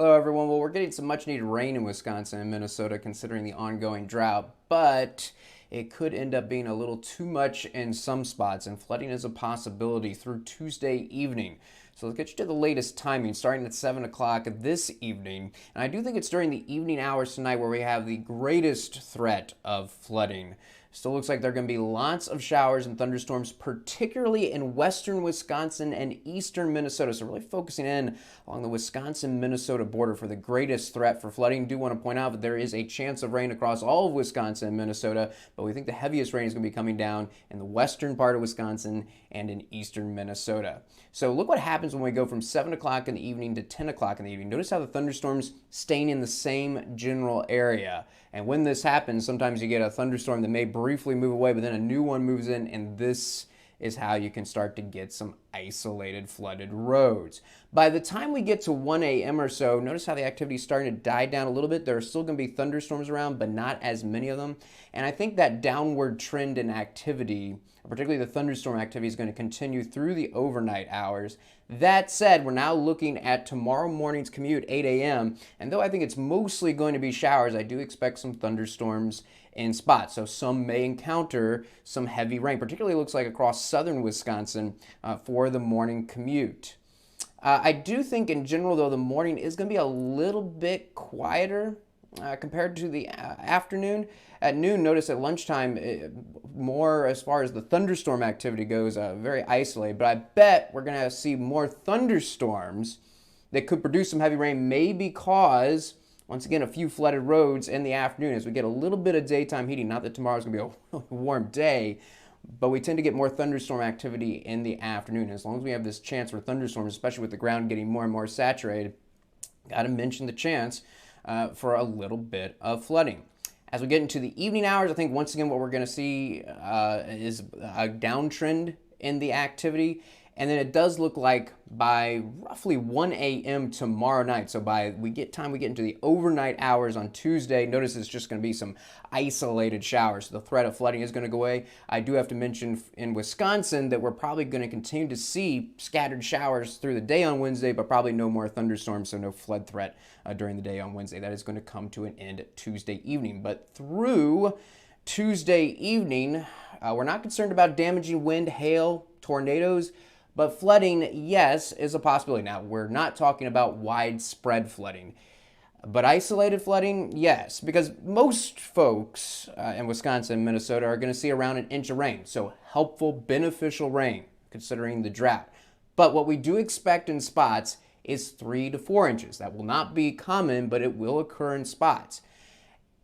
Hello, everyone. Well, we're getting some much needed rain in Wisconsin and Minnesota considering the ongoing drought, but it could end up being a little too much in some spots, and flooding is a possibility through Tuesday evening. So let's get you to the latest timing, starting at 7 o'clock this evening. And I do think it's during the evening hours tonight where we have the greatest threat of flooding. Still looks like there are going to be lots of showers and thunderstorms, particularly in western Wisconsin and eastern Minnesota. So really focusing in along the Wisconsin-Minnesota border for the greatest threat for flooding. Do want to point out that there is a chance of rain across all of Wisconsin and Minnesota, but we think the heaviest rain is going to be coming down in the western part of Wisconsin and in eastern Minnesota. So look what happens when we go from 7 o'clock in the evening to 10 o'clock in the evening. Notice how the thunderstorms staying in the same general area. And when this happens, sometimes you get a thunderstorm that may briefly move away, but then a new one moves in, and this is how you can start to get some isolated flooded roads. By the time we get to 1 a.m. or so, notice how the activity is starting to die down a little bit. There are still going to be thunderstorms around, but not as many of them. And I think that downward trend in activity, particularly the thunderstorm activity, is going to continue through the overnight hours. That said, we're now looking at tomorrow morning's commute, 8 a.m. And though I think it's mostly going to be showers, I do expect some thunderstorms in spots. So some may encounter some heavy rain, particularly looks like across southern Wisconsin for the morning commute. I do think in general, though, the morning is going to be a little bit quieter compared to the afternoon. At noon, notice at lunchtime, more as far as the thunderstorm activity goes, very isolated. But I bet we're going to see more thunderstorms that could produce some heavy rain, maybe cause, once again, a few flooded roads in the afternoon as we get a little bit of daytime heating. Not that tomorrow's going to be a warm day, but we tend to get more thunderstorm activity in the afternoon. As long as we have this chance for thunderstorms, especially with the ground getting more and more saturated, got to mention the chance for a little bit of flooding. As we get into the evening hours, I think once again what we're going to see is a downtrend in the activity. And then it does look like by roughly 1 a.m. tomorrow night, so we get into the overnight hours on Tuesday, notice it's just going to be some isolated showers. So the threat of flooding is going to go away. I do have to mention in Wisconsin that we're probably going to continue to see scattered showers through the day on Wednesday, but probably no more thunderstorms, so no flood threat during the day on Wednesday. That is going to come to an end Tuesday evening. But through Tuesday evening, we're not concerned about damaging wind, hail, tornadoes. But flooding, yes, is a possibility. Now, we're not talking about widespread flooding. But isolated flooding, yes, because most folks in Wisconsin and Minnesota are going to see around an inch of rain. So helpful, beneficial rain, considering the drought. But what we do expect in spots is 3 to 4 inches. That will not be common, but it will occur in spots.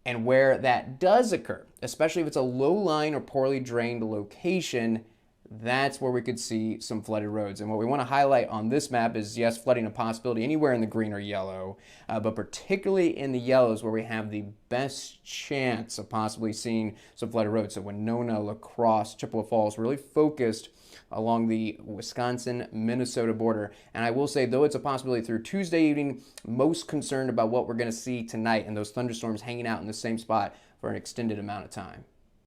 And where that does occur, especially if it's a low-lying or poorly drained location, that's where we could see some flooded roads. And what we want to highlight on this map is, yes, flooding a possibility anywhere in the green or yellow, but particularly in the yellows where we have the best chance of possibly seeing some flooded roads. So Winona, La Crosse, Chippewa Falls, really focused along the Wisconsin-Minnesota border. And I will say, though it's a possibility through Tuesday evening, most concerned about what we're going to see tonight and those thunderstorms hanging out in the same spot for an extended amount of time.